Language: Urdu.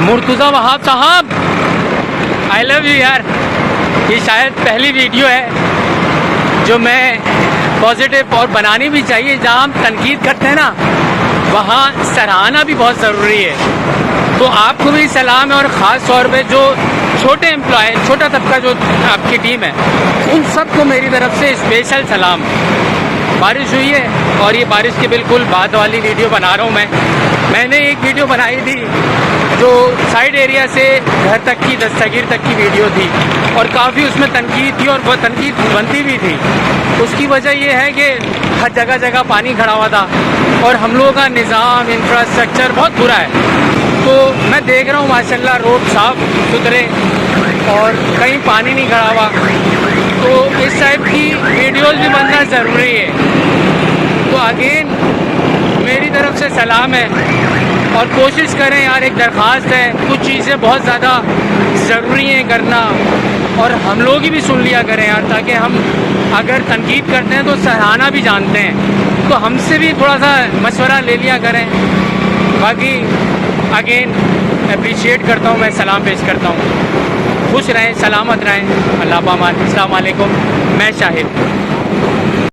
مرتضی وہاب صاحب آئی لو یو یار. یہ شاید پہلی ویڈیو ہے جو میں پازیٹیو اور بنانی بھی چاہیے. جہاں ہم تنقید کرتے ہیں نا وہاں سراہنا بھی بہت ضروری ہے. تو آپ کو بھی سلام ہے, اور خاص طور پہ جو چھوٹے امپلائی, چھوٹا طبقہ جو آپ کی ٹیم ہے, ان سب کو میری طرف سے اسپیشل سلام. بارش ہوئی ہے اور یہ بارش کے بالکل بعد والی ویڈیو بنا رہا ہوں. میں نے ایک ویڈیو بنائی تھی جو سائڈ ایریا سے گھر تک کی, دستگیر تک کی ویڈیو تھی, اور کافی اس میں تنقید تھی اور وہ تنقید بنتی بھی تھی. اس کی وجہ یہ ہے کہ ہر جگہ جگہ پانی کھڑا ہوا تھا اور ہم لوگوں کا نظام, انفراسٹرکچر بہت برا ہے. تو میں دیکھ رہا ہوں ماشاءاللہ روڈ صاف ستھرے اور کہیں پانی نہیں کھڑا ہوا. تو اس ٹائپ کی ویڈیوز بھی بننا ضروری ہے. تو اگین میری طرف سے سلام ہے, اور کوشش کریں یار, ایک درخواست ہے, کچھ چیزیں بہت زیادہ ضروری ہیں کرنا, اور ہم لوگ ہی بھی سن لیا کریں یار, تاکہ ہم اگر تنقید کرتے ہیں تو سراہنا بھی جانتے ہیں, تو ہم سے بھی تھوڑا سا مشورہ لے لیا کریں. باقی اگین اپریشیٹ کرتا ہوں, میں سلام پیش کرتا ہوں. خوش رہیں, سلامت رہیں, اللہ پامان. السلام علیکم. میں شاہد.